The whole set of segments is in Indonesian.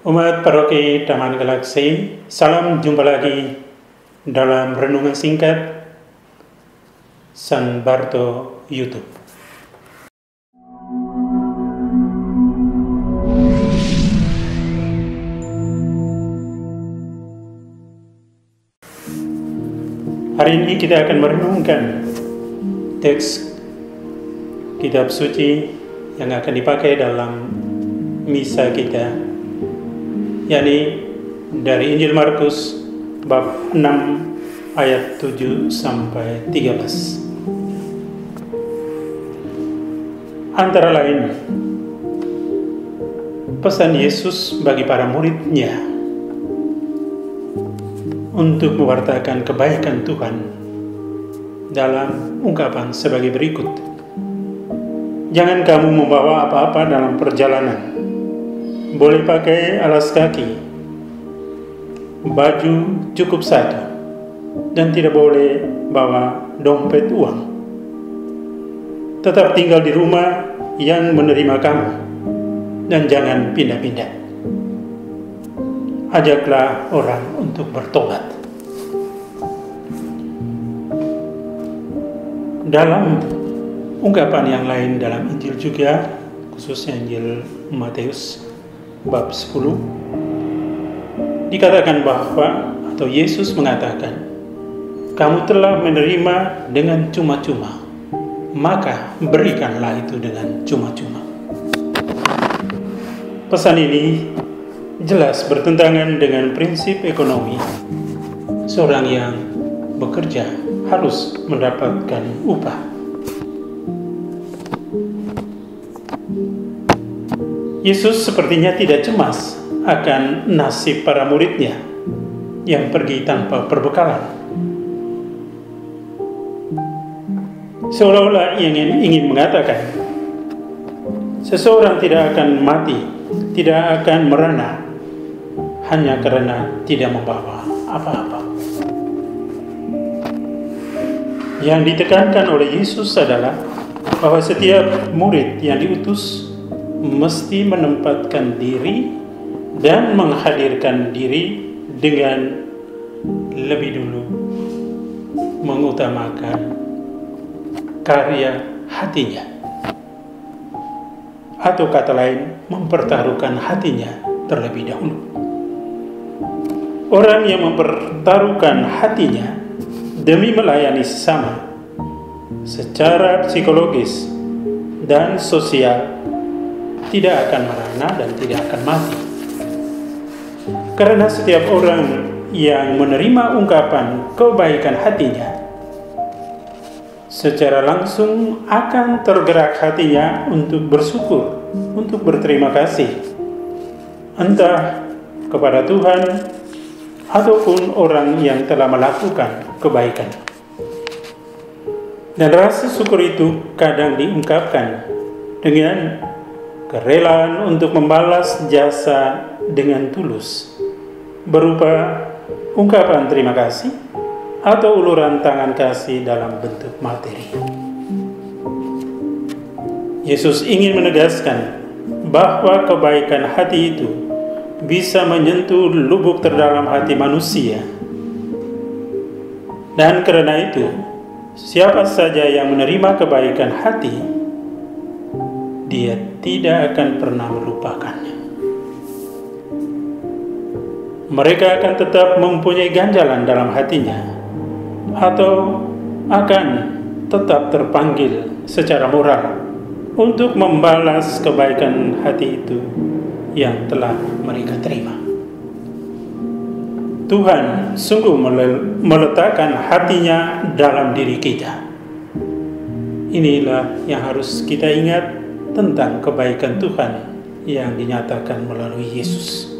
Umat Paroki Taman Galaksi, salam jumpa lagi dalam renungan singkat San Barto YouTube. Hari ini kita akan merenungkan teks kitab suci yang akan dipakai dalam misa kita, yakni dari Injil Markus bab 6 ayat 7 sampai 13. Antara lain, pesan Yesus bagi para murid-Nya untuk mewartakan kebaikan Tuhan dalam ungkapan sebagai berikut. Jangan kamu membawa apa-apa dalam perjalanan. Boleh pakai alas kaki, baju cukup satu, dan tidak boleh bawa dompet uang. Tetap tinggal di rumah yang menerima kamu, dan jangan pindah-pindah. Ajaklah orang untuk bertobat. Dalam ungkapan yang lain dalam Injil juga, khususnya Injil Matius bab 10, dikatakan bahwa, atau Yesus mengatakan, kamu telah menerima dengan cuma-cuma, maka berikanlah itu dengan cuma-cuma. Pesan ini jelas bertentangan dengan prinsip ekonomi. Seorang yang bekerja harus mendapatkan upah. Yesus sepertinya tidak cemas akan nasib para murid-Nya yang pergi tanpa perbekalan. Seolah-olah ingin mengatakan, seseorang tidak akan mati, tidak akan merana hanya karena tidak membawa apa-apa. Yang ditekankan oleh Yesus adalah bahwa setiap murid yang diutus mesti menempatkan diri dan menghadirkan diri dengan lebih dulu mengutamakan karya hatinya, atau kata lain, mempertaruhkan hatinya terlebih dahulu. Orang yang mempertaruhkan hatinya demi melayani sesama secara psikologis dan sosial tidak akan merana dan tidak akan mati. Karena setiap orang yang menerima ungkapan kebaikan hatinya, secara langsung akan tergerak hatinya untuk bersyukur, untuk berterima kasih, entah kepada Tuhan ataupun orang yang telah melakukan kebaikan. Dan rasa syukur itu kadang diungkapkan dengan kerelaan untuk membalas jasa dengan tulus, berupa ungkapan terima kasih atau uluran tangan kasih dalam bentuk materi. Yesus ingin menegaskan bahwa kebaikan hati itu bisa menyentuh lubuk terdalam hati manusia. Dan karena itu, siapa saja yang menerima kebaikan hati, dia tidak akan pernah melupakannya. Mereka akan tetap mempunyai ganjalan dalam hatinya, atau akan tetap terpanggil secara moral untuk membalas kebaikan hati itu yang telah mereka terima. Tuhan sungguh meletakkan hatinya dalam diri kita. Inilah yang harus kita ingat tentang kebaikan Tuhan yang dinyatakan melalui Yesus.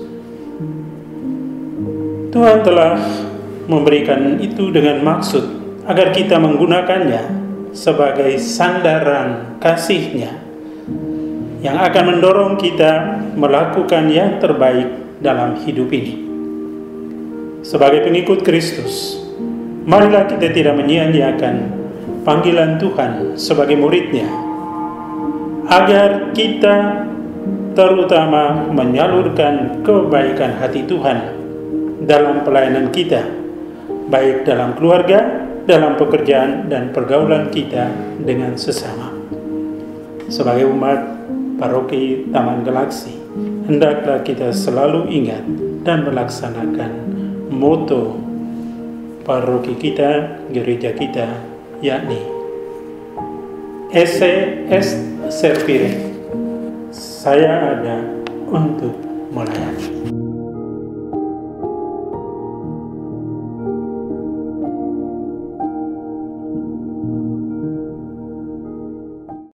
Tuhan telah memberikan itu dengan maksud agar kita menggunakannya sebagai sandaran kasih-Nya yang akan mendorong kita melakukan yang terbaik dalam hidup ini. Sebagai pengikut Kristus, marilah kita tidak menyia-nyiakan panggilan Tuhan sebagai murid-Nya, agar kita terutama menyalurkan kebaikan hati Tuhan dalam pelayanan kita, baik dalam keluarga, dalam pekerjaan, dan pergaulan kita dengan sesama. Sebagai umat Paroki Taman Galaksi, hendaklah kita selalu ingat dan melaksanakan moto paroki kita, gereja kita, yakni Esse est servire, saya ada untuk melayani.